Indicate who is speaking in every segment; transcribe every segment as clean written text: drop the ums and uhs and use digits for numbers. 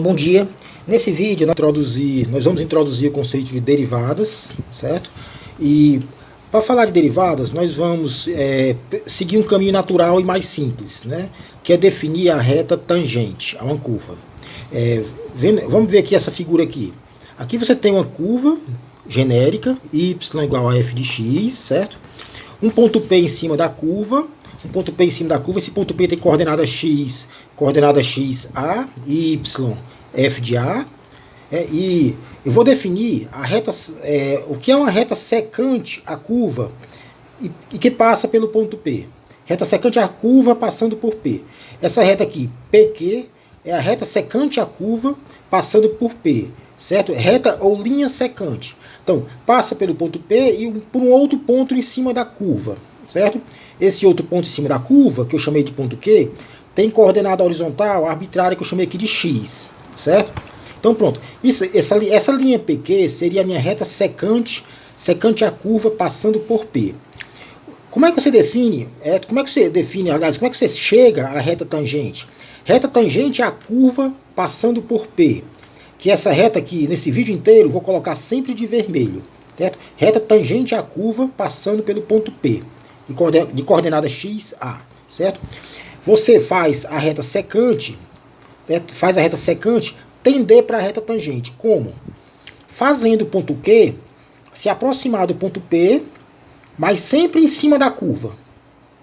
Speaker 1: Então, bom dia. Nesse vídeo nós vamos introduzir o conceito de derivadas, certo? E para falar de derivadas, nós vamos seguir um caminho natural e mais simples, né? Que é definir a reta tangente a uma curva. Vamos ver aqui essa figura aqui. Aqui você tem uma curva genérica, y igual a f de x, certo? Um ponto P em cima da curva. Esse ponto P tem coordenada x a, y, f de a. E eu vou definir a reta, o que é uma reta secante à curva e que passa pelo ponto P. Reta secante à curva passando por P. Essa reta aqui, PQ, é a reta secante à curva passando por P, certo? Reta ou linha secante. Então, passa pelo ponto P e por um outro ponto em cima da curva, certo? Esse outro ponto em cima da curva, que eu chamei de ponto Q, tem coordenada horizontal arbitrária que eu chamei aqui de x, certo? Então pronto, essa linha PQ seria a minha reta secante à curva passando por P. Como é que você define, aliás, como é que você chega à reta tangente? Reta tangente à curva passando por P. Que essa reta aqui, nesse vídeo inteiro, eu vou colocar sempre de vermelho, certo? Reta tangente à curva passando pelo ponto P, de coordenada x, a, certo? Você faz a reta secante, certo? Faz a reta secante tender para a reta tangente. Como? Fazendo o ponto Q se aproximar do ponto P, mas sempre em cima da curva.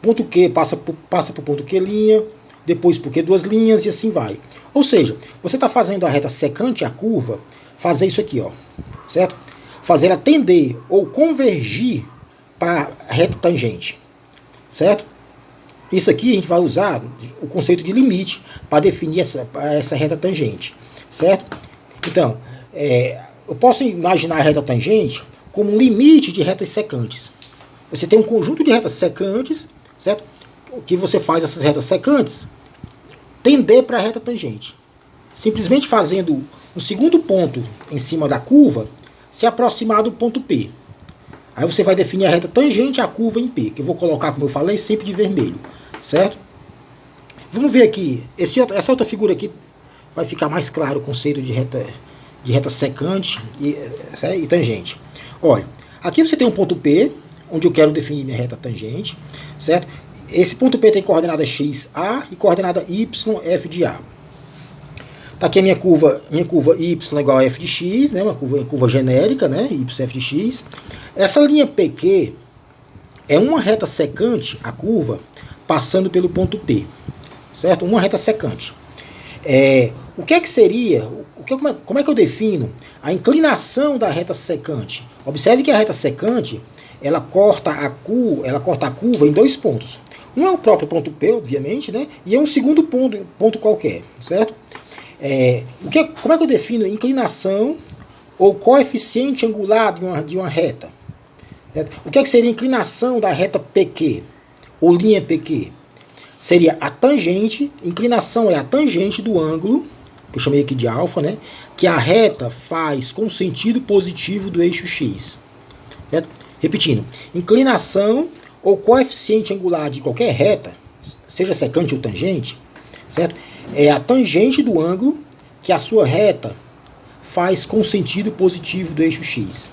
Speaker 1: Ponto Q passa por ponto Q', depois por Q duas linhas e assim vai. Ou seja, você está fazendo a reta secante à curva, fazer isso aqui, ó, certo? Fazer ela tender ou convergir para a reta tangente, certo? Isso aqui a gente vai usar o conceito de limite para definir essa reta tangente, certo? Então, eu posso imaginar a reta tangente como um limite de retas secantes. Você tem um conjunto de retas secantes, certo? O que você faz essas retas secantes tender para a reta tangente. Simplesmente fazendo um segundo ponto em cima da curva se aproximar do ponto P. Aí você vai definir a reta tangente à curva em P, que eu vou colocar, como eu falei, sempre de vermelho, certo? Vamos ver aqui, essa outra figura aqui vai ficar mais claro o conceito de reta secante e tangente. Olha, aqui você tem um ponto P, onde eu quero definir minha reta tangente, certo? Esse ponto P tem coordenada x, a e coordenada y, f de a. Tá aqui a minha curva y igual a f de x, né? Uma curva genérica, né? Y, f de x. Essa linha PQ é uma reta secante, a curva, passando pelo ponto P, certo? Uma reta secante. O que é que seria, como é que eu defino a inclinação da reta secante? Observe que a reta secante, ela corta a curva em dois pontos. Um é o próprio ponto P, obviamente, né? E é um segundo ponto qualquer, certo? Como é que eu defino inclinação ou coeficiente angular de uma reta? Certo? O que é que seria a inclinação da reta PQ, ou linha PQ? Seria a tangente, inclinação é a tangente do ângulo, que eu chamei aqui de alfa, né? Que a reta faz com sentido positivo do eixo x. Certo? Repetindo, inclinação ou coeficiente angular de qualquer reta, seja secante ou tangente, certo? É a tangente do ângulo que a sua reta faz com sentido positivo do eixo x.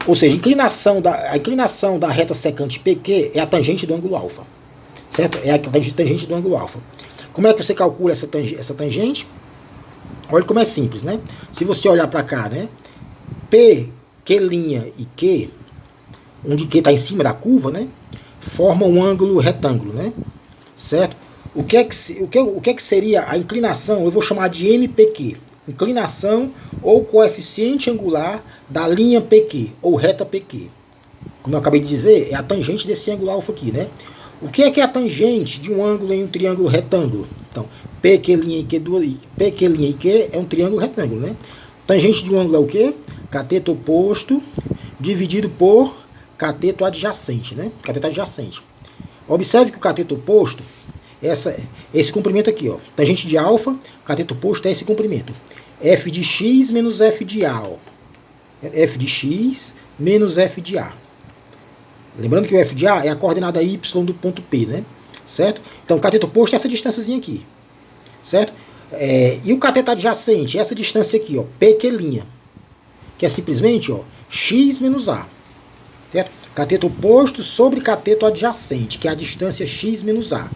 Speaker 1: Ou seja, a inclinação da reta secante PQ é a tangente do ângulo alfa. Certo? É a tangente do ângulo alfa. Como é que você calcula essa tangente? Olha como é simples, né? Se você olhar para cá, né? P, Q' e Q, onde Q está em cima da curva, né? Forma um ângulo retângulo, né? Certo? O que é que seria a inclinação? Eu vou chamar de MPQ. Inclinação ou coeficiente angular da linha PQ, ou reta PQ. Como eu acabei de dizer, é a tangente desse ângulo alfa aqui, né? O que é a tangente de um ângulo em um triângulo retângulo? Então, PQ' e Q é um triângulo retângulo, né? Tangente de um ângulo é o quê? Cateto oposto dividido por cateto adjacente, né? Cateto adjacente. Observe que o cateto oposto esse comprimento aqui, ó. Tangente de alfa, cateto oposto é esse comprimento. F de x menos f de a, ó. F de x menos f de a. Lembrando que o f de a é a coordenada y do ponto P, né? Certo? Então, o cateto oposto é essa distânciazinha aqui. Certo? E o cateto adjacente, essa distância aqui, ó, PQ', que é simplesmente, ó, x menos A. Certo? Cateto oposto sobre cateto adjacente, que é a distância x menos A.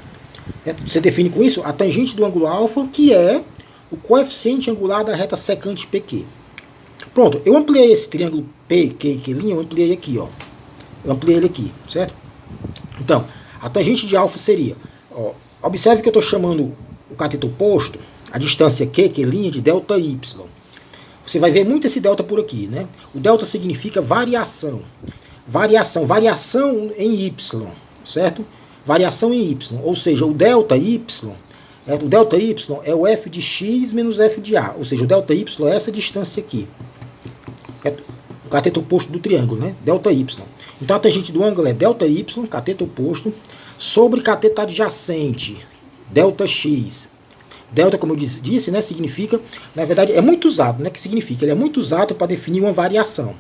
Speaker 1: Certo? Você define com isso a tangente do ângulo alfa, que é o coeficiente angular da reta secante PQ. Pronto, eu ampliei esse triângulo PQ, eu ampliei aqui, ó. Eu ampliei ele aqui, certo? Então, a tangente de alfa seria, ó, observe que eu estou chamando o cateto oposto, a distância Q, de delta y. Você vai ver muito esse delta por aqui, né? O delta significa variação. Variação em y, certo? Variação em y, ou seja, o delta y é o f de x menos f de a, ou seja, o delta y é essa distância aqui. É o cateto oposto do triângulo, né? Delta y. Então a tangente do ângulo é delta y, cateto oposto, sobre cateto adjacente, delta x. Delta, como eu disse, né, significa, na verdade, é muito usado, né? Que significa? Ele é muito usado para definir uma variação.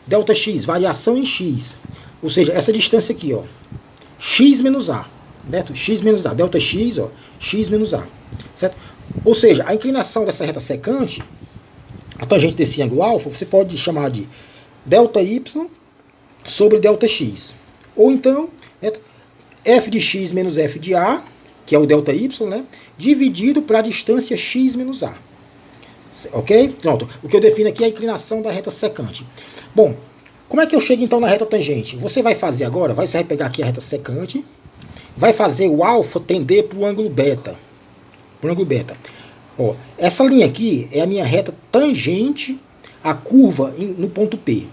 Speaker 1: Delta x, variação em x. Ou seja, essa distância aqui, ó, x menos a. Certo? X menos a. Delta x, ó, x menos a. Certo? Ou seja, a inclinação dessa reta secante, a tangente desse ângulo alfa, você pode chamar de delta y sobre delta x. Ou então, certo? F de x menos f de a, que é o delta y, né? Dividido para a distância x menos a. Ok? Pronto. O que eu defino aqui é a inclinação da reta secante. Bom, como é que eu chego então na reta tangente? Você vai fazer agora, você vai pegar aqui a reta secante, vai fazer o alfa tender para o ângulo beta. Ó, essa linha aqui é a minha reta tangente à curva no ponto P.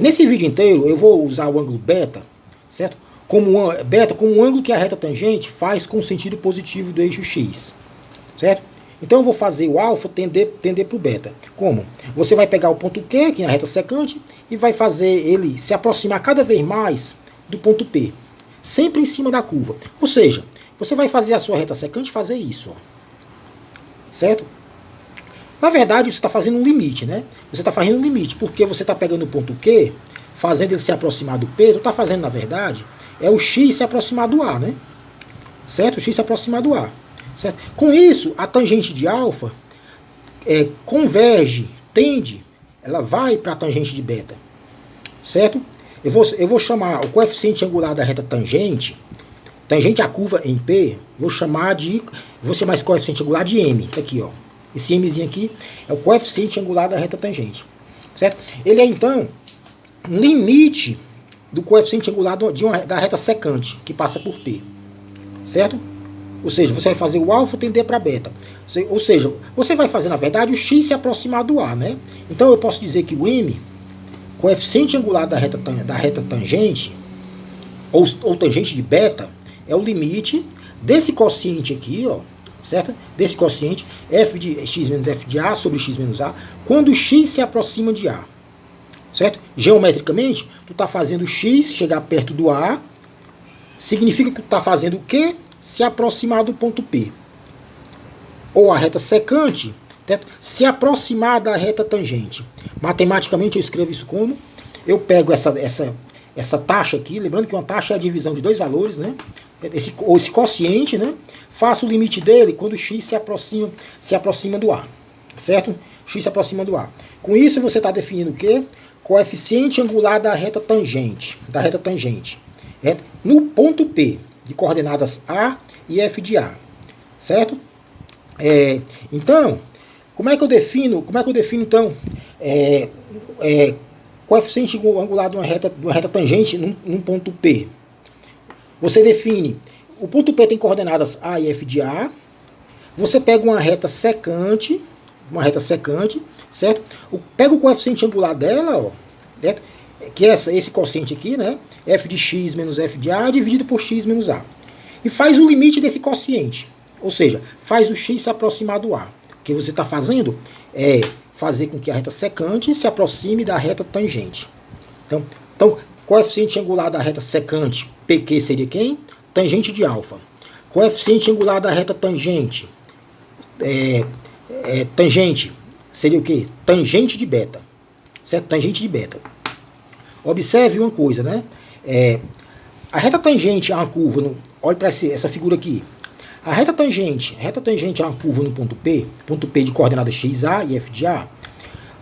Speaker 1: Nesse vídeo inteiro eu vou usar o ângulo beta, certo? Como um ângulo que a reta tangente faz com o sentido positivo do eixo x, certo? Então eu vou fazer o alfa tender para o beta. Como? Você vai pegar o ponto Q, aqui na reta secante, e vai fazer ele se aproximar cada vez mais do ponto P, sempre em cima da curva. Ou seja, você vai fazer a sua reta secante fazer isso, ó. Certo? Na verdade, você está fazendo um limite, né? Você está fazendo um limite, porque você está pegando o ponto Q, fazendo ele se aproximar do P, está fazendo, na verdade, é o x se aproximar do A, né? Certo? O x se aproximar do A. Certo? Com isso, a tangente de alfa converge, tende, ela vai para a tangente de beta. Certo? Eu vou chamar o coeficiente angular da reta tangente à curva em P, vou chamar esse coeficiente angular de M. Tá aqui, ó. Esse Mzinho aqui é o coeficiente angular da reta tangente. Certo? Ele é, então, um limite do coeficiente angular da reta secante, que passa por P. Certo? Ou seja, você vai fazer o alfa tender para beta. Ou seja, você vai fazer, na verdade, o x se aproximar do A, né? Então eu posso dizer que o M, coeficiente angular da reta tangente, ou tangente de beta, é o limite desse quociente aqui, ó, certo? Desse quociente, f de x menos f de a sobre x menos a, quando x se aproxima de A. Certo? Geometricamente, tu está fazendo x chegar perto do A, significa que tu está fazendo o quê? Se aproximar do ponto P. Ou a reta secante, certo? Se aproximar da reta tangente. Matematicamente eu escrevo isso como? Eu pego essa taxa aqui, lembrando que uma taxa é a divisão de dois valores, né? Esse quociente, né? Faço o limite dele quando o x se aproxima do A. Certo? X se aproxima do A. Com isso você está definindo o quê? Coeficiente angular da reta tangente. No ponto P, de coordenadas A e F de A. Certo? Então, como é que eu defino então, coeficiente angular de uma reta tangente num ponto P? Você define, o ponto P tem coordenadas A e F de A, você pega uma reta secante, certo? Pega o coeficiente angular dela, ó, certo? Que é esse quociente aqui, né? F de x menos f de a dividido por x menos a. E faz o limite desse quociente. Ou seja, faz o x se aproximar do a. O que você está fazendo é fazer com que a reta secante se aproxime da reta tangente. Então coeficiente angular da reta secante, PQ, seria quem? Tangente de alfa. Coeficiente angular da reta tangente, tangente, seria o quê? Tangente de beta. Certo? Tangente de beta. Observe uma coisa, né? A reta tangente a uma curva, olhe para essa figura aqui. A reta tangente a uma curva no ponto P de coordenada XA e F de A,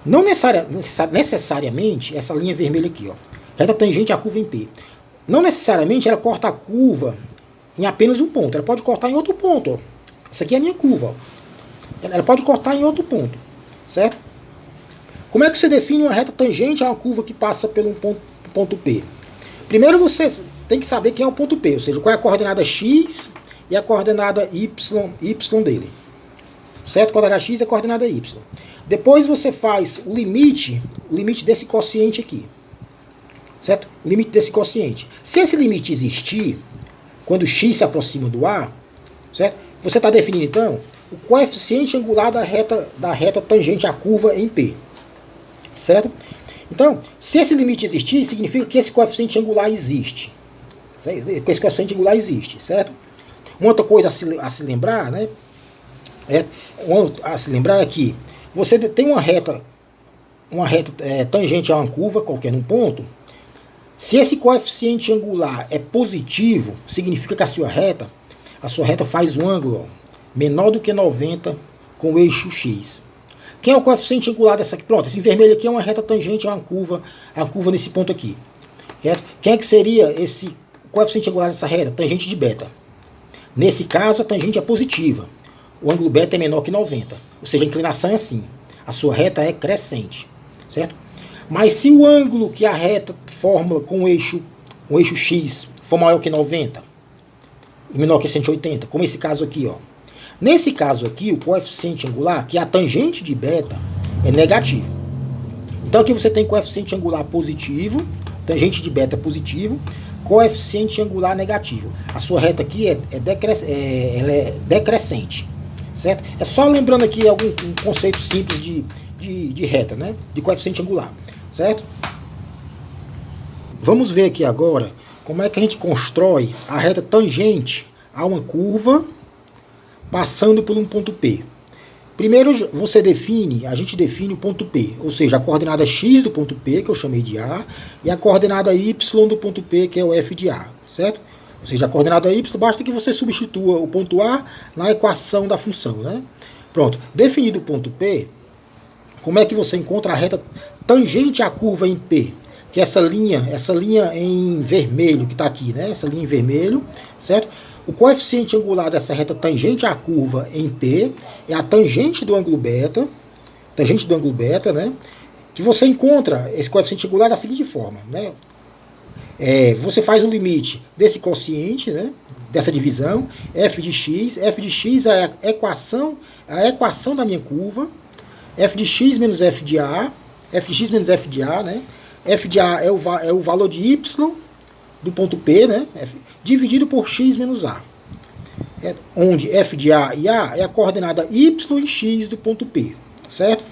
Speaker 1: não necessariamente, essa linha vermelha aqui, ó, reta tangente à curva em P, não necessariamente ela corta a curva em apenas um ponto, ela pode cortar em outro ponto, ó. Essa aqui é a minha curva, ó. Ela pode cortar em outro ponto, certo? Como é que você define uma reta tangente a uma curva que passa pelo ponto P? Primeiro você tem que saber quem é o ponto P, ou seja, qual é a coordenada X e a coordenada Y dele. Certo? A coordenada X e a coordenada Y. Depois você faz o limite desse quociente aqui. Certo? O limite desse quociente. Se esse limite existir, quando X se aproxima do A, certo? Você está definindo então o coeficiente angular da reta tangente à curva em P. Certo? Então, se esse limite existir, significa que esse coeficiente angular existe. Esse coeficiente angular existe, certo? Uma outra coisa a se lembrar, né? É que você tem uma reta tangente a uma curva, qualquer num ponto. Se esse coeficiente angular é positivo, significa que a sua reta faz um ângulo menor do que 90 com o eixo X. Quem é o coeficiente angular dessa aqui? Pronto, esse vermelho aqui é uma reta tangente a uma curva nesse ponto aqui. Certo? Quem é que seria esse coeficiente angular dessa reta? Tangente de beta. Nesse caso, a tangente é positiva. O ângulo beta é menor que 90. Ou seja, a inclinação é assim. A sua reta é crescente. Certo? Mas se o ângulo que a reta forma com o eixo X for maior que 90 e menor que 180, como esse caso aqui, ó. Nesse caso aqui, o coeficiente angular, que é a tangente de beta, é negativo. Então aqui você tem coeficiente angular positivo, tangente de beta positivo, coeficiente angular negativo. A sua reta aqui ela é decrescente. Certo? É só lembrando aqui um conceito simples de reta, né? De coeficiente angular. Certo? Vamos ver aqui agora como é que a gente constrói a reta tangente a uma curva passando por um ponto P. Primeiro a gente define o ponto P, ou seja, a coordenada X do ponto P, que eu chamei de A, e a coordenada Y do ponto P, que é o F de A, certo? Ou seja, a coordenada Y, basta que você substitua o ponto A na equação da função, né? Pronto, definido o ponto P, como é que você encontra a reta tangente à curva em P? Que é essa linha em vermelho que está aqui, né? Essa linha em vermelho, certo? O coeficiente angular dessa reta tangente à curva em P é a tangente do ângulo beta, né? Que você encontra esse coeficiente angular da seguinte forma, né? Você faz o limite desse quociente, né? Dessa divisão, f de x é a equação da minha curva, f de x menos f de a, né? F de a é o valor de y do ponto P, né? Dividido por x menos a. Onde f de a e a é a coordenada y e x do ponto P. Certo?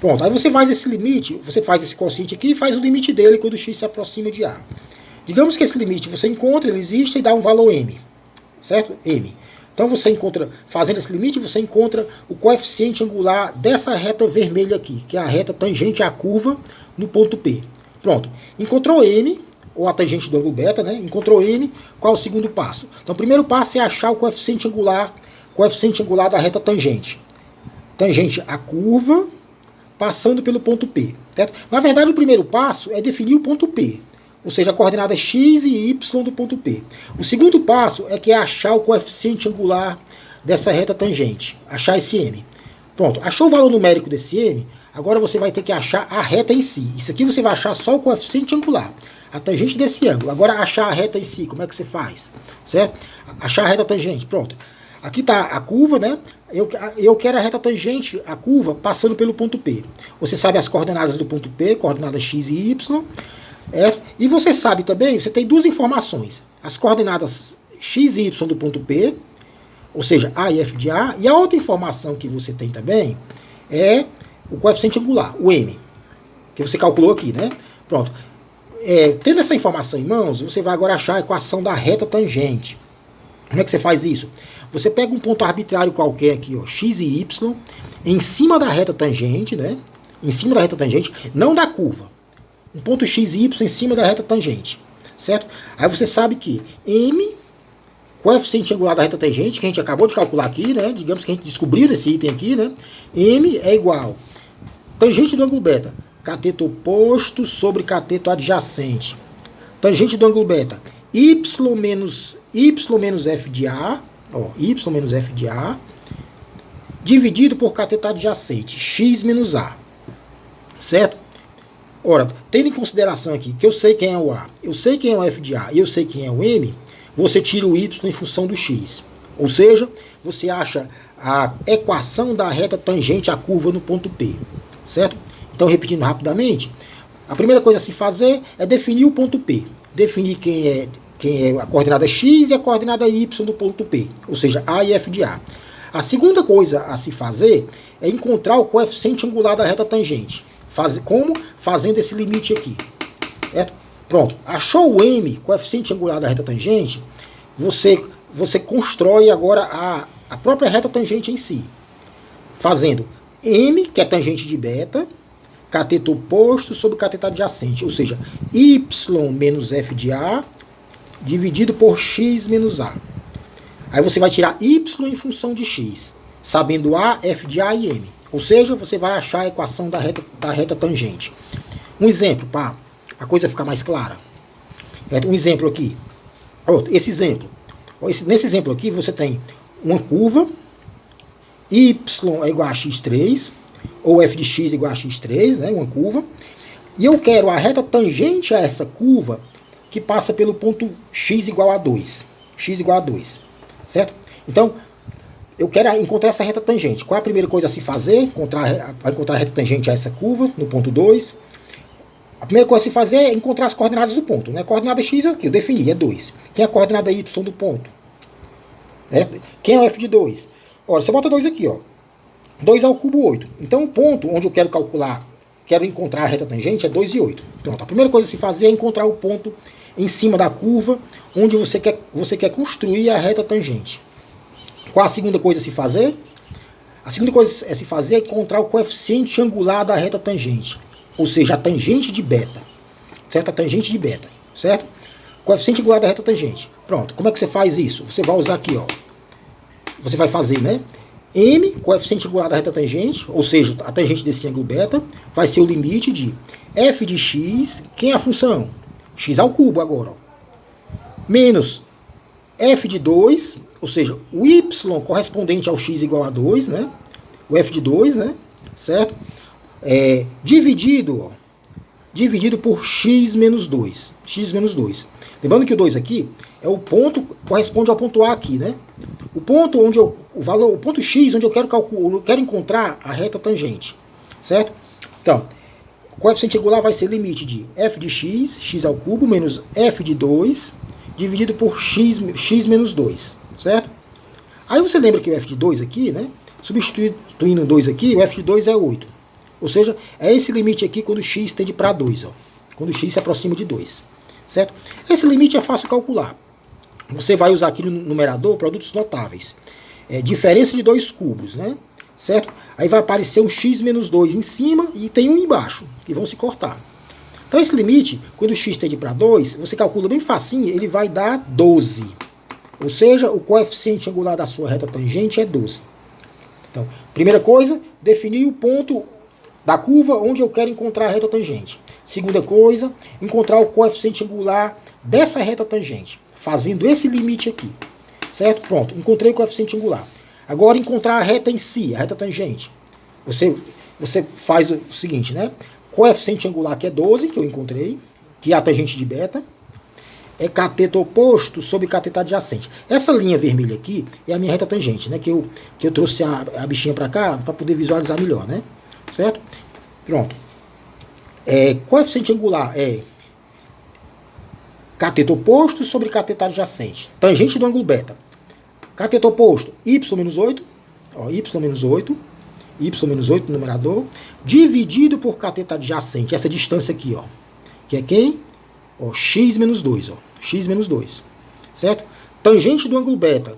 Speaker 1: Pronto, aí você faz esse limite, você faz esse quociente aqui e faz o limite dele quando x se aproxima de a. Digamos que esse limite você encontra, ele existe e dá um valor m. Certo? M. Então você encontra, fazendo esse limite, você encontra o coeficiente angular dessa reta vermelha aqui, que é a reta tangente à curva no ponto P. Pronto. Encontrou m, ou a tangente do ângulo beta, né? Encontrou m, qual é o segundo passo? Então o primeiro passo é achar o coeficiente angular da reta tangente. Tangente à curva, passando pelo ponto P. Certo? Na verdade, o primeiro passo é definir o ponto P, ou seja, a coordenada x e y do ponto P. O segundo passo é achar o coeficiente angular dessa reta tangente, achar esse m. Pronto, achou o valor numérico desse m, agora você vai ter que achar a reta em si. Isso aqui você vai achar só o coeficiente angular, a tangente desse ângulo. Agora achar a reta em si, como é que você faz? Certo? Achar a reta tangente, pronto. Aqui está a curva, né? Eu quero a reta tangente, a curva, passando pelo ponto P. Você sabe as coordenadas do ponto P, coordenadas x e y. E você sabe também, você tem duas informações. As coordenadas x e y do ponto P, ou seja, a e f de a. E a outra informação que você tem também é o coeficiente angular, o m, que você calculou aqui, né? Pronto. Tendo essa informação em mãos, você vai agora achar a equação da reta tangente. Como é que você faz isso? Você pega um ponto arbitrário qualquer aqui, ó, x e y, em cima da reta tangente, né? Em cima da reta tangente, não da curva. Um ponto x e y em cima da reta tangente, certo? Aí você sabe que m, coeficiente angular da reta tangente, que a gente acabou de calcular aqui, né? Digamos que a gente descobriu esse item aqui, né? M é igual tangente do ângulo beta, cateto oposto sobre cateto adjacente. Tangente do ângulo beta, y menos f de A, ó, y menos f de A, dividido por cateto adjacente, x menos A. Certo? Ora, tendo em consideração aqui que eu sei quem é o A, eu sei quem é o f de A e eu sei quem é o M, você tira o y em função do x. Ou seja, você acha a equação da reta tangente à curva no ponto P. Certo? Então, repetindo rapidamente, a primeira coisa a se fazer é definir o ponto P. Definir quem é a coordenada x e a coordenada y do ponto P. Ou seja, A e f de A. A segunda coisa a se fazer é encontrar o coeficiente angular da reta tangente. Como? Fazendo esse limite aqui. Certo? Pronto. Achou o M, coeficiente angular da reta tangente, você constrói agora a própria reta tangente em si. Fazendo M, que é tangente de beta, cateto oposto sobre cateto adjacente. Ou seja, y menos f de A dividido por x menos A. Aí você vai tirar y em função de x, sabendo A, f de A e M. Ou seja, você vai achar a equação da reta tangente. Um exemplo, para a coisa ficar mais clara. Um exemplo aqui. Esse exemplo. Nesse exemplo aqui, você tem uma curva, y é igual a x3, ou f de x igual a x3, né, uma curva. E eu quero a reta tangente a essa curva, que passa pelo ponto x igual a 2. X igual a 2. Certo? Então, eu quero encontrar essa reta tangente. Qual é a primeira coisa a se fazer? Para encontrar a reta tangente a essa curva, no ponto 2. A primeira coisa a se fazer é encontrar as coordenadas do ponto. Né? Coordenada x aqui, eu defini, é 2. Quem é a coordenada y do ponto? Quem é o f de 2? Ora, você bota 2 aqui, ó. 2 ao cubo, 8. Então, o ponto onde eu quero calcular, quero encontrar a reta tangente é 2 e 8. Pronto, a primeira coisa a se fazer é encontrar o ponto em cima da curva, onde você quer construir a reta tangente. Qual a segunda coisa a se fazer? A segunda coisa a se fazer é encontrar o coeficiente angular da reta tangente. Ou seja, a tangente de beta. Certo? A tangente de beta. Certo? Coeficiente angular da reta tangente. Pronto. Como é que você faz isso? Você vai usar aqui, ó. Você vai fazer, né? M, coeficiente angular da reta tangente, ou seja, a tangente desse ângulo beta, vai ser o limite de f de x, quem é a função? X ao cubo agora, ó. Menos f de 2, ou seja, o y correspondente ao x igual a 2, né? O f de 2, né? Certo? Dividido por x menos 2. X menos 2. Lembrando que o 2 aqui é o ponto, corresponde ao ponto A aqui, né? O ponto onde o ponto x, onde eu quero encontrar a reta tangente. Certo? Então, o coeficiente angular vai ser limite de f de x, x ao cubo, menos f de 2, dividido por x menos 2. Certo? Aí você lembra que o f de 2 aqui, né? Substituindo o 2 aqui, o f de 2 é 8. Ou seja, é esse limite aqui quando x tende para 2. Ó. Quando x se aproxima de 2. Certo? Esse limite é fácil calcular. Você vai usar aqui no numerador produtos notáveis. Diferença de 2 cubos, né? Certo? Aí vai aparecer um x menos 2 em cima e tem um embaixo, que vão se cortar. Então esse limite, quando x tende para 2, você calcula bem facinho, ele vai dar 12. Ou seja, o coeficiente angular da sua reta tangente é 12. Então, primeira coisa, definir o ponto da curva onde eu quero encontrar a reta tangente. Segunda coisa, encontrar o coeficiente angular dessa reta tangente, fazendo esse limite aqui. Certo? Pronto, encontrei o coeficiente angular. Agora encontrar a reta em si, a reta tangente. Você faz o seguinte, né? Coeficiente angular que é 12, que eu encontrei, que é a tangente de beta, é cateto oposto sobre cateto adjacente. Essa linha vermelha aqui é a minha reta tangente, né? Que eu trouxe a bichinha para cá para poder visualizar melhor, né? Certo? Pronto. Coeficiente angular é cateto oposto sobre cateto adjacente. Tangente do ângulo beta. Cateto oposto, y menos 8. Ó, y menos 8 no numerador. Dividido por cateto adjacente. Essa distância aqui, ó. Que é quem? Ó, x menos 2. Ó, x menos 2. Certo? Tangente do ângulo beta,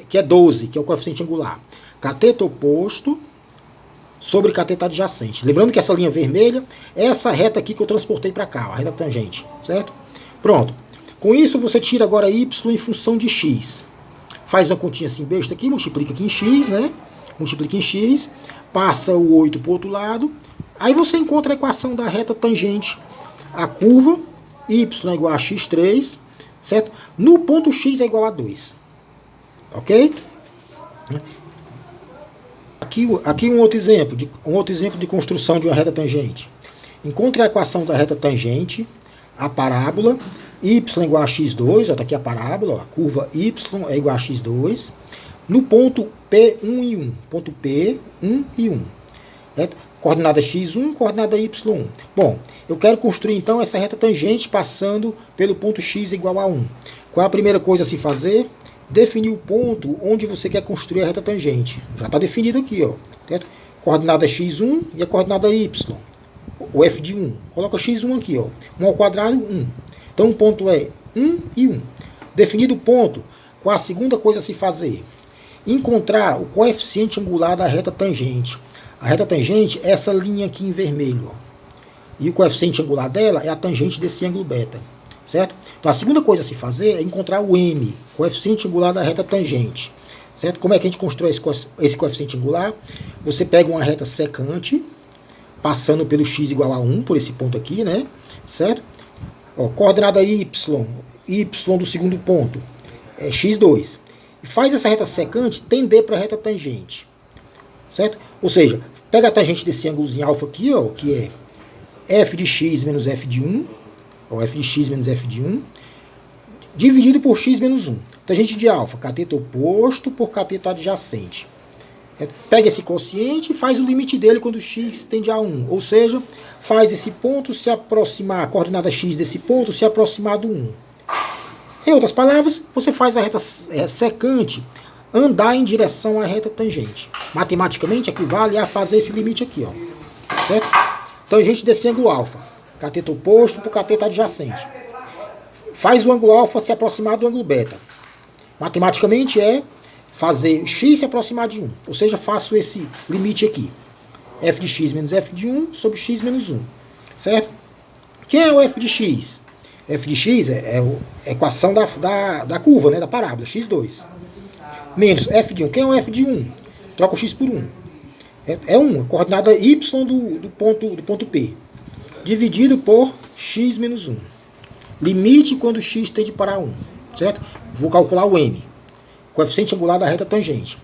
Speaker 1: que é 12, que é o coeficiente angular. Cateto oposto sobre cateto adjacente. Lembrando que essa linha vermelha é essa reta aqui que eu transportei para cá, ó, a reta tangente. Certo? Pronto. Com isso, você tira agora y em função de x. faz uma continha assim besta aqui, multiplica aqui em x, né? Multiplica em x, passa o 8 para o outro lado, aí você encontra a equação da reta tangente à curva, y é igual a x3, certo? No ponto x é igual a 2, ok? Aqui um outro exemplo de construção de uma reta tangente. Encontre a equação da reta tangente, a parábola, y é igual a x2, está aqui a parábola, ó, a curva y é igual a x2, no ponto P1 e 1, ponto P1 e 1, certo? Coordenada x1, coordenada y1. Bom, eu quero construir então essa reta tangente passando pelo ponto x igual a 1. Qual é a primeira coisa a se fazer? Definir o ponto onde você quer construir a reta tangente. Já está definido aqui, ó, certo? Coordenada x1 e a coordenada y, o f de 1. Coloca x1 aqui, ó, 1 ao quadrado, 1. Então o ponto é 1 e 1. Definido o ponto, qual a segunda coisa a se fazer? Encontrar o coeficiente angular da reta tangente. A reta tangente é essa linha aqui em vermelho, ó. E o coeficiente angular dela é a tangente desse ângulo beta, certo? Então a segunda coisa a se fazer é encontrar o m, coeficiente angular da reta tangente, certo? Como é que a gente constrói esse coeficiente angular? Você pega uma reta secante, passando pelo x igual a 1, por esse ponto aqui, né? Certo? Ó, coordenada y do segundo ponto é x2. E faz essa reta secante tender para a reta tangente, certo? Ou seja, pega a tangente desse ângulozinho alfa aqui, ó, que é f de x menos f de 1, ó, f de x menos f de 1, dividido por x menos 1. Tangente de alfa, cateto oposto por cateto adjacente. Pega esse quociente e faz o limite dele quando x tende a 1. Ou seja, faz esse ponto se aproximar, a coordenada x desse ponto se aproximar do 1. Em outras palavras, você faz a reta secante andar em direção à reta tangente. Matematicamente, equivale a fazer esse limite aqui, ó, certo? Tangente desse ângulo alfa, cateto oposto por cateto adjacente. Faz o ângulo alfa se aproximar do ângulo beta. Matematicamente é fazer x se aproximar de 1. Ou seja, faço esse limite aqui. F de x menos f de 1 sobre x menos 1. Certo? Quem é o f de x? F de x é a equação da curva, né, da parábola, x2. Menos f de 1. Quem é o f de 1? Troca o x por 1. É 1, a coordenada y do ponto P. Dividido por x menos 1. Limite quando x tende para 1. Certo? Vou calcular o m. Coeficiente angular da reta tangente.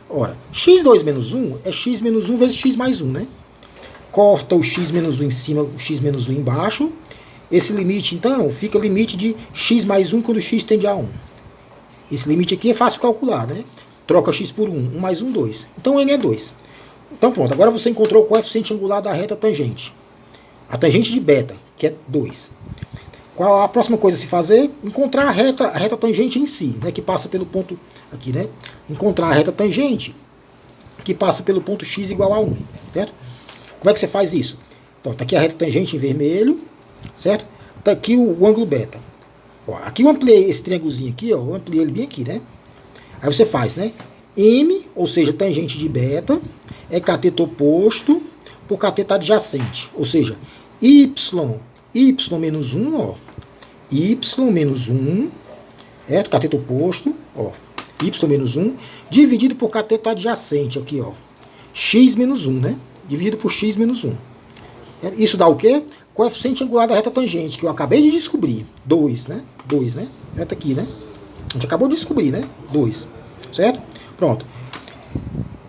Speaker 1: Ora, x2 menos 1 é x menos 1 vezes x mais 1, né? Corta o x menos 1 em cima, o x menos 1 embaixo. Esse limite, então, fica limite de x mais 1 quando x tende a 1. Esse limite aqui é fácil calcular, né? Troca x por 1, 1 mais 1, 2. Então, m é 2. Então, pronto. Agora você encontrou o coeficiente angular da reta tangente. A tangente de beta, que é 2. Qual a próxima coisa a se fazer? Encontrar a reta tangente em si, né? Que passa pelo ponto aqui, né? Encontrar a reta tangente que passa pelo ponto x igual a 1, certo? Como é que você faz isso? Então, tá aqui a reta tangente em vermelho, certo? Tá aqui o ângulo beta. Ó, aqui eu ampliei esse triângulozinho aqui, ó, eu ampliei ele bem aqui, né? Aí você faz, né? M, ou seja, tangente de beta, é cateto oposto por cateto adjacente. Ou seja, y menos 1, ó. Y menos 1, certo? Cateto oposto, ó. Y menos 1, dividido por cateto adjacente, aqui, ó. X menos 1, né? Dividido por x menos 1. Isso dá o quê? Coeficiente angular da reta tangente, que eu acabei de descobrir. 2, né? 2, né? Reta aqui, né? A gente acabou de descobrir, né? 2. Certo? Pronto.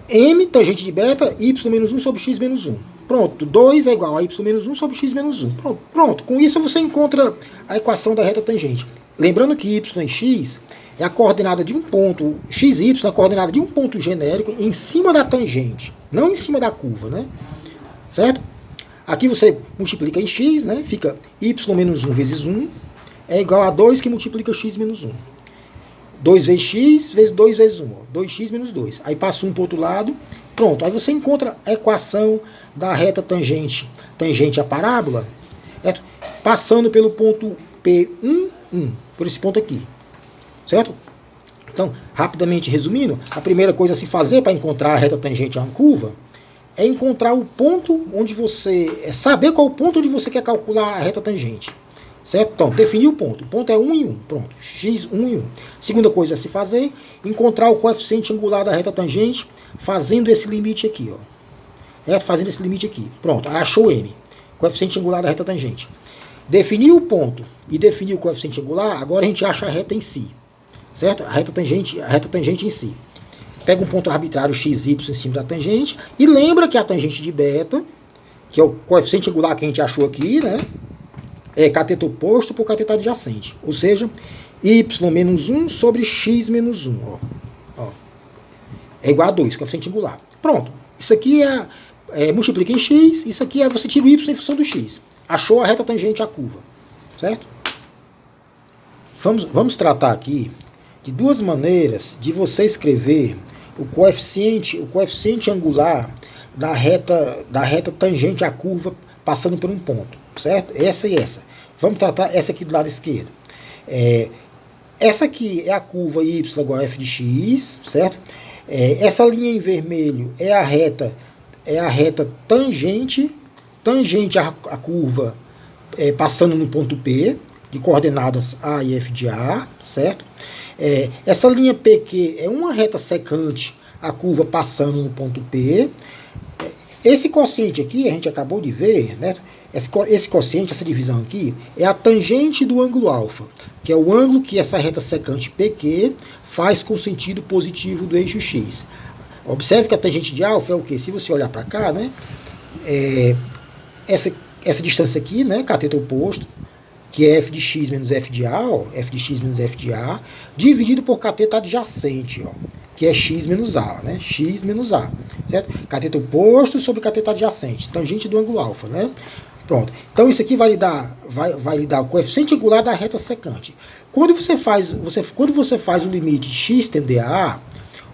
Speaker 1: M, tangente de beta, y menos 1 sobre x menos 1. Pronto. 2 é igual a y menos 1 sobre x menos 1. Pronto. Pronto. Com isso você encontra a equação da reta tangente. Lembrando que y em x é a coordenada de um ponto, xy é a coordenada de um ponto genérico em cima da tangente, não em cima da curva, né? Certo? Aqui você multiplica em x, né? Fica y menos 1 vezes 1 é igual a 2 que multiplica x menos 1. 2 vezes x vezes 2 vezes 1. Ó. 2x menos 2. Aí passa 1 para o outro lado. Pronto. Aí você encontra a equação da reta tangente à parábola, certo? Passando pelo ponto P1, 1. Por esse ponto aqui. Certo? Então, rapidamente resumindo, a primeira coisa a se fazer para encontrar a reta tangente a uma curva é encontrar o ponto onde você... saber qual o ponto onde você quer calcular a reta tangente. Certo? Então, definir o ponto. O ponto é 1 em 1. Pronto. X, 1 em 1. Segunda coisa a se fazer, encontrar o coeficiente angular da reta tangente, fazendo esse limite aqui, ó. Certo? Fazendo esse limite aqui. Pronto. Achou N. Coeficiente angular da reta tangente. Definir o ponto e definir o coeficiente angular, agora a gente acha a reta em si. Certo? A reta tangente em si. Pega um ponto arbitrário x, y em cima da tangente e lembra que a tangente de beta, que é o coeficiente angular que a gente achou aqui, né? É cateto oposto por cateto adjacente. Ou seja, y menos 1 sobre x menos 1. Ó. É igual a 2, coeficiente angular. Pronto. Isso aqui multiplica em x, isso aqui você tira o y em função do x. Achou a reta tangente à curva. Certo? Vamos tratar aqui de duas maneiras de você escrever o coeficiente angular da reta tangente à curva passando por um ponto. Certo? Essa e essa. Vamos tratar essa aqui do lado esquerdo. Essa aqui é a curva y igual a f de x, certo? Essa linha em vermelho é a reta tangente à curva passando no ponto P, de coordenadas A e F de A, certo? Essa linha PQ é uma reta secante à curva passando no ponto P. Esse quociente aqui, a gente acabou de ver, né? Esse quociente, essa divisão aqui, é a tangente do ângulo alfa, que é o ângulo que essa reta secante PQ faz com o sentido positivo do eixo X. Observe que a tangente de alfa é o quê? Se você olhar para cá, né? Essa distância aqui, né? Cateto oposto, que é f de x menos f de a, ó, f de x menos f de a, dividido por cateto adjacente, ó, que é x menos a, né? X menos a, certo? Cateto oposto sobre cateto adjacente, tangente do ângulo alfa, né? Pronto. Então isso aqui vai lhe dar o coeficiente angular da reta secante. Quando você faz o limite de x tender a A,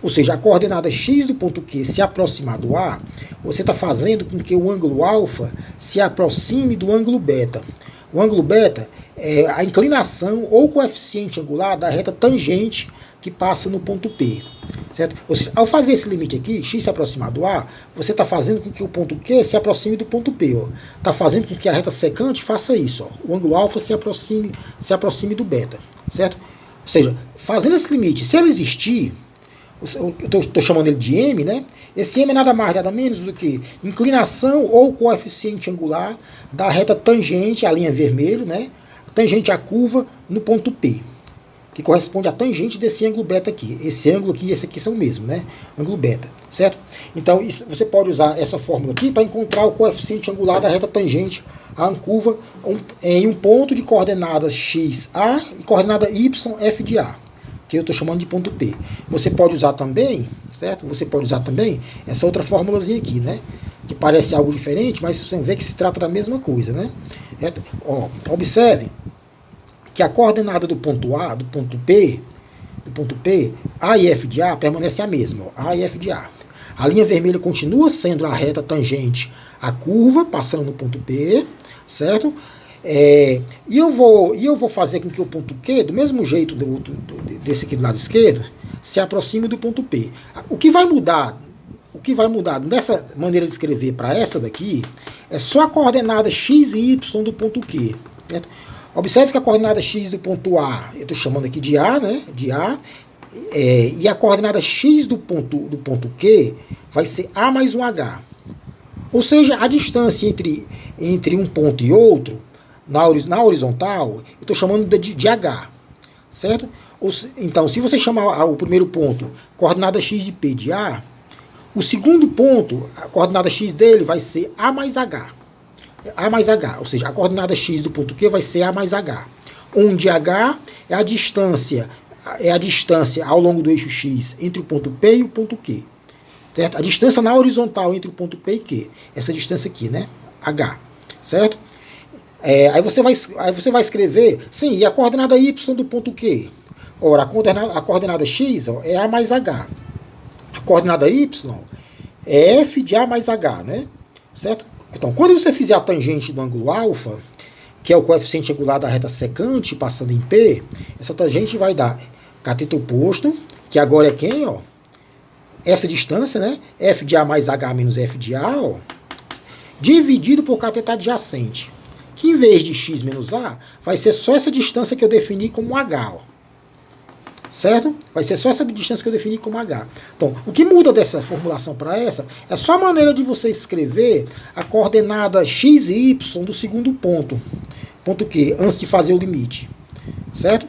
Speaker 1: ou seja, a coordenada x do ponto Q se aproximar do A, você está fazendo com que o ângulo alfa se aproxime do ângulo beta. O ângulo beta é a inclinação ou coeficiente angular da reta tangente que passa no ponto P. Certo? Ou seja, ao fazer esse limite aqui, x se aproximar do A, você está fazendo com que o ponto Q se aproxime do ponto P. Está fazendo com que a reta secante faça isso. Ó. O ângulo alfa se aproxime do beta. Certo? Ou seja, fazendo esse limite, se ele existir, eu estou chamando ele de M, né? Esse M é nada mais, nada menos do que inclinação ou coeficiente angular da reta tangente, a linha vermelha, né? Tangente à curva no ponto P, que corresponde à tangente desse ângulo beta aqui. Esse ângulo aqui e esse aqui são o mesmo, né? Ângulo beta, certo? Então, você pode usar essa fórmula aqui para encontrar o coeficiente angular da reta tangente à curva em um ponto de coordenadas x, a e coordenada y, f de a, que eu estou chamando de ponto P. Você pode usar também, certo? Você pode usar também essa outra formulazinha aqui, né? Que parece algo diferente, mas você vê que se trata da mesma coisa, né? Ó, observe que a coordenada do ponto A, do ponto P, A e F de A permanece a mesma, ó, A e F de A. A linha vermelha continua sendo a reta tangente à curva, passando no ponto P, certo? E eu vou fazer com que o ponto Q, do mesmo jeito desse aqui do lado esquerdo, se aproxime do ponto P. O que vai mudar nessa maneira de escrever para essa daqui é só a coordenada x e y do ponto Q. Certo? Observe que a coordenada x do ponto A, eu estou chamando aqui de A, né? De A, e a coordenada x do ponto Q vai ser A mais um H. Ou seja, a distância entre um ponto e outro, na horizontal, eu estou chamando de H, certo? Então, se você chamar o primeiro ponto coordenada x de P de A, o segundo ponto, a coordenada x dele vai ser A mais H. A mais H, ou seja, a coordenada x do ponto Q vai ser A mais H. Onde H é a distância ao longo do eixo X entre o ponto P e o ponto Q. Certo? A distância na horizontal entre o ponto P e Q. Essa distância aqui, né? H. Certo? Aí você vai escrever, sim, e a coordenada y do ponto Q? Ora, a coordenada x, ó, é A mais H. A coordenada y é F de A mais H, né? Certo? Então, quando você fizer a tangente do ângulo alfa, que é o coeficiente angular da reta secante passando em P, essa tangente vai dar cateto oposto, que agora é quem, ó? Essa distância, né? F de A mais H menos F de A, ó, dividido por cateto adjacente. que em vez de x menos a, vai ser só essa distância que eu defini como h, ó. Certo? Vai ser só essa distância que eu defini como h. Então, o que muda dessa formulação para essa é só a maneira de você escrever a coordenada x e y do segundo ponto. Ponto Q, antes de fazer o limite. Certo?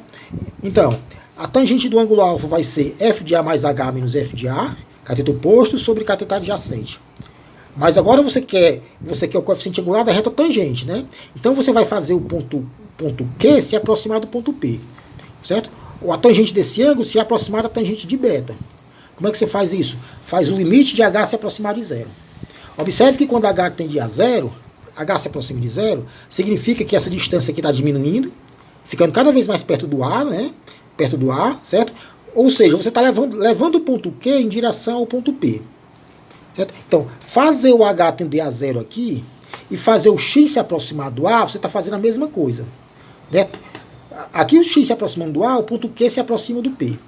Speaker 1: Então, a tangente do ângulo alfa vai ser f de a mais h menos f de a, cateto oposto, sobre cateto adjacente. Mas agora você quer o coeficiente angular da reta tangente, né? Então você vai fazer o ponto Q se aproximar do ponto P, certo? Ou a tangente desse ângulo se aproximar da tangente de beta. Como é que você faz isso? Faz o limite de h se aproximar de zero. Observe que quando h tende a zero, h se aproxima de zero, significa que essa distância aqui está diminuindo, ficando cada vez mais perto do A, né? Perto do A, certo? Ou seja, você está levando o ponto Q em direção ao ponto P. Certo? Então, fazer o H tender a zero aqui e fazer o X se aproximar do A, você está fazendo a mesma coisa. Né? Aqui o X se aproximando do A, o ponto Q se aproxima do P.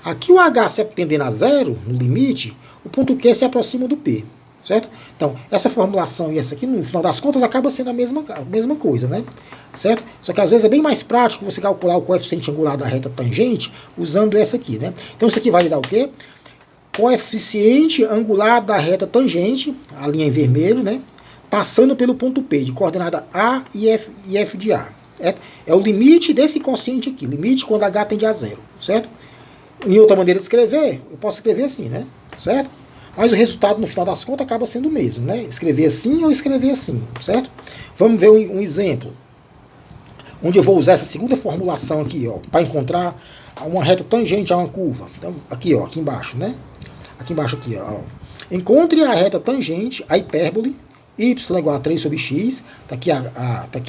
Speaker 1: Aqui o H se tendendo a zero, no limite, o ponto Q se aproxima do P. Certo? Então, essa formulação e essa aqui, no final das contas, acaba sendo a mesma coisa, né? Certo? Só que às vezes é bem mais prático você calcular o coeficiente angular da reta tangente usando essa aqui, né? Então, isso aqui vai dar o quê? Coeficiente angular da reta tangente, a linha em vermelho, né? Passando pelo ponto P, de coordenada A e F de A. É o limite desse quociente aqui, limite quando H tende a zero, certo? Em outra maneira de escrever, eu posso escrever assim, né? Certo? Mas o resultado, no final das contas, acaba sendo o mesmo, né? Escrever assim ou escrever assim, certo? Vamos ver um exemplo, onde eu vou usar essa segunda formulação aqui, ó, para encontrar uma reta tangente a uma curva. Então, aqui, ó, aqui embaixo, né? Aqui embaixo, aqui, ó. Encontre a reta tangente, a hipérbole, y igual a 3 sobre x, tá aqui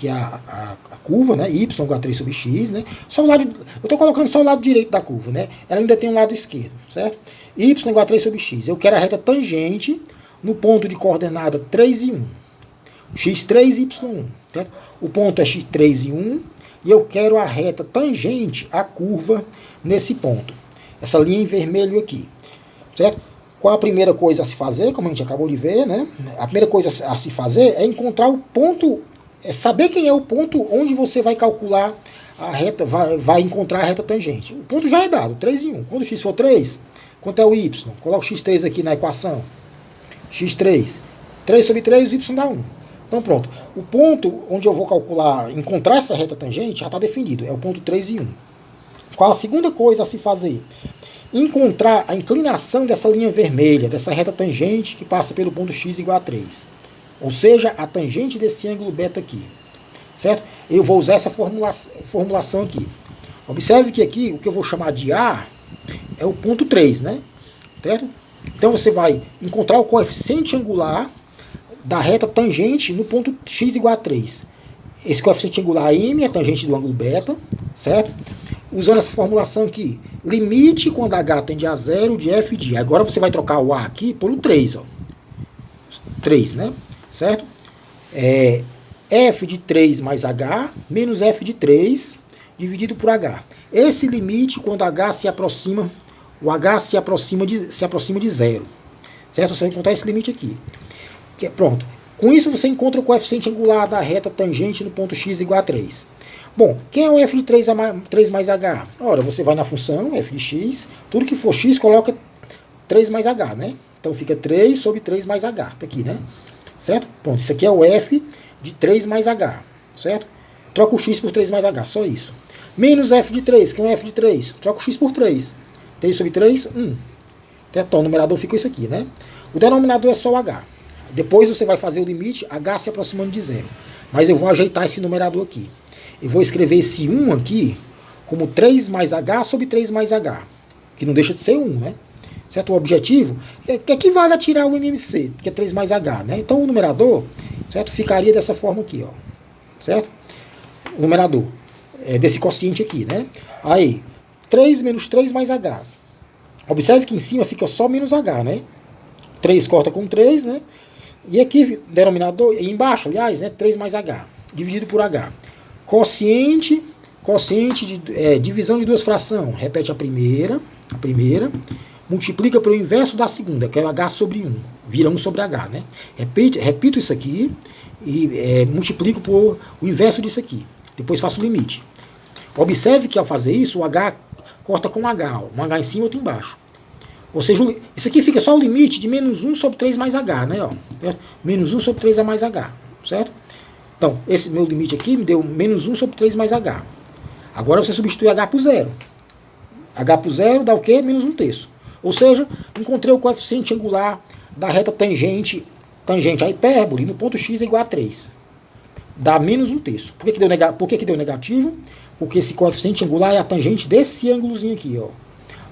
Speaker 1: a curva, né? Y igual a 3 sobre x, né? Só o lado, eu estou colocando só o lado direito da curva, né? Ela ainda tem um lado esquerdo, certo? Y igual a 3 sobre x. Eu quero a reta tangente no ponto de coordenada 3 e 1. x3 e y1. Certo? O ponto é x3 e 1. E eu quero a reta tangente à curva nesse ponto. Essa linha em vermelho aqui. Certo? Qual a primeira coisa a se fazer, como a gente acabou de ver, né? A primeira coisa a se fazer é encontrar o ponto, é saber quem é o ponto onde você vai calcular a reta, vai encontrar a reta tangente. O ponto já é dado, 3 e 1. Quando x for 3, quanto é o y? Coloca o x3 aqui na equação. x3. 3 sobre 3, o y dá 1. Então pronto. O ponto onde eu vou calcular, encontrar essa reta tangente, já está definido. É o ponto 3 e 1. Qual a segunda coisa a se fazer? Encontrar a inclinação dessa linha vermelha, dessa reta tangente que passa pelo ponto x igual a 3. Ou seja, a tangente desse ângulo beta aqui. Certo? Eu vou usar essa formulação aqui. Observe que aqui, o que eu vou chamar de A é o ponto 3, né? Certo? Então você vai encontrar o coeficiente angular da reta tangente no ponto x igual a 3. Esse coeficiente angular M é a tangente do ângulo beta, certo? Usando essa formulação aqui, limite quando H tende a zero de f de. Agora você vai trocar o A aqui pelo 3, ó. 3, né? Certo? F de 3 mais H menos F de 3 dividido por H. Esse limite quando H se aproxima, o H se aproxima de zero. Certo? Você vai encontrar esse limite aqui. Pronto. Com isso você encontra o coeficiente angular da reta tangente no ponto x igual a 3. Bom, quem é o f de 3 mais h? Ora, você vai na função f de x, tudo que for x coloca 3 mais h, né? Então fica 3 sobre 3 mais h, tá aqui, né? Certo? Pronto, isso aqui é o f de 3 mais h, certo? Troca o x por 3 mais h, só isso. Menos f de 3, quem é o f de 3? Troca o x por 3. 3 sobre 3, 1. Então o numerador fica isso aqui, né? O denominador é só o h. Depois você vai fazer o limite, h se aproximando de zero. Mas eu vou ajeitar esse numerador aqui. Eu vou escrever esse 1 aqui como 3 mais h sobre 3 mais h. Que não deixa de ser 1, né? Certo? O objetivo é que equivale a tirar o MMC, que é 3 mais h, né? Então o numerador, certo, ficaria dessa forma aqui, ó. Certo? O numerador desse quociente aqui, né? Aí, 3 menos 3 mais h. Observe que em cima fica só menos h, né? 3 corta com 3, né? E aqui, denominador, e embaixo, aliás, né, 3 mais h, dividido por h. Quociente de divisão de duas frações. Repete a primeira, multiplica pelo inverso da segunda, que é o h sobre 1. Vira 1 sobre h, né? Repito isso aqui, e multiplico por o inverso disso aqui. Depois faço o limite. Observe que ao fazer isso, o H corta com H, ó, um H em cima e outro embaixo. Ou seja, isso aqui fica só o limite de menos 1 sobre 3 mais H, né? Ó, menos 1 sobre 3 a mais H, certo? Então, esse meu limite aqui me deu menos 1 sobre 3 mais H. Agora você substitui H por zero. H por zero dá o quê? Menos 1/3. Ou seja, encontrei o coeficiente angular da reta tangente à hipérbole no ponto x é igual a 3. Dá menos 1/3. Por que deu negativo? Porque esse coeficiente angular é a tangente desse ângulozinho aqui, ó.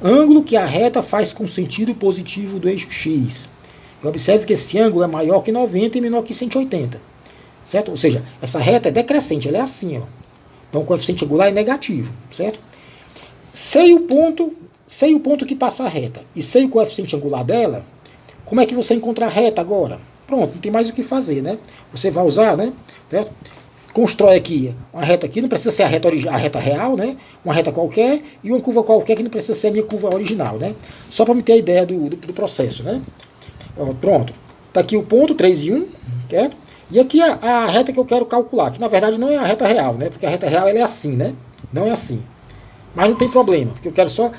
Speaker 1: Ângulo que a reta faz com sentido positivo do eixo x. E observe que esse ângulo é maior que 90 e menor que 180. Certo? Ou seja, essa reta é decrescente, ela é assim, ó. Então o coeficiente angular é negativo, certo? Sei o ponto que passa a reta e sei o coeficiente angular dela, como é que você encontra a reta agora? Pronto, não tem mais o que fazer, né? Você vai usar, né? Certo? Constrói aqui uma reta aqui, não precisa ser a reta real, né? Uma reta qualquer e uma curva qualquer que não precisa ser a minha curva original, né? Só para me ter a ideia do processo, né? Ó, pronto. Tá aqui o ponto 3 e 1, certo? E aqui a reta que eu quero calcular, que na verdade não é a reta real, né? Porque a reta real ela é assim, né? Não é assim. Mas não tem problema, porque eu quero só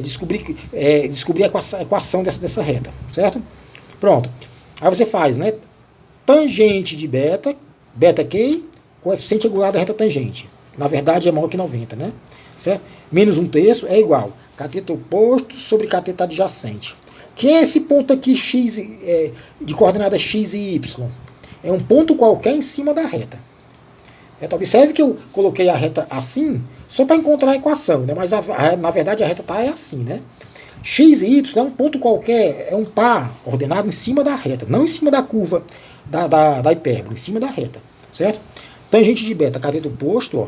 Speaker 1: descobrir a equação dessa reta, certo? Pronto. Aí você faz, né? Tangente de beta K, coeficiente angular da reta tangente. Na verdade é maior que 90, né? Certo? Menos 1/3 é igual cateto oposto sobre cateto adjacente. Que é esse ponto aqui x de coordenada x e y? É um ponto qualquer em cima da reta. Então, observe que eu coloquei a reta assim só para encontrar a equação, né? Mas na verdade a reta tá assim, né? X e y é um ponto qualquer, é um par ordenado em cima da reta, não em cima da curva da hipérbole, em cima da reta, certo? Tangente de beta, cateto oposto, ó.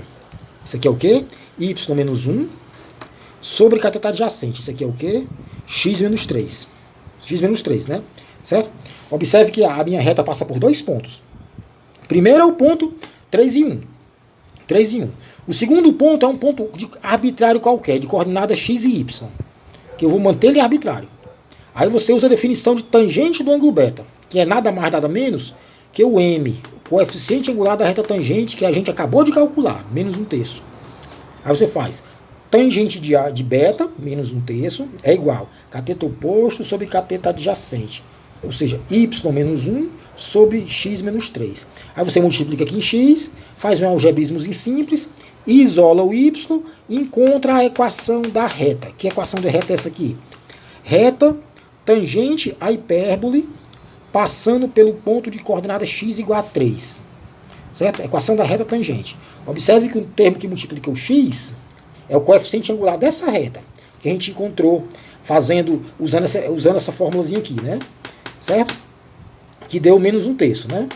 Speaker 1: Isso aqui é o quê? Y menos 1 sobre cateto adjacente. Isso aqui é o quê? X menos 3. X menos 3, né? Certo? Observe que a minha reta passa por dois pontos. Primeiro é o ponto 3 e 1. 3 e 1. O segundo ponto é um ponto arbitrário qualquer, de coordenada x e y, que eu vou manter ele arbitrário. Aí você usa a definição de tangente do ângulo beta, que é nada mais nada menos que o m, o coeficiente angular da reta tangente que a gente acabou de calcular, menos 1/3. Aí você faz tangente de beta, menos 1/3, é igual cateto oposto sobre cateto adjacente. Ou seja, y menos 1 sobre x menos 3. Aí você multiplica aqui em x, faz um algebrismo simples, isola o y e encontra a equação da reta. Que equação da reta é essa aqui? Reta tangente à hipérbole passando pelo ponto de coordenada x igual a 3. Certo? Equação da reta tangente. Observe que o termo que multiplica o x é o coeficiente angular dessa reta, que a gente encontrou usando essa formulazinha aqui, né? Certo? Que deu menos 1/3, né?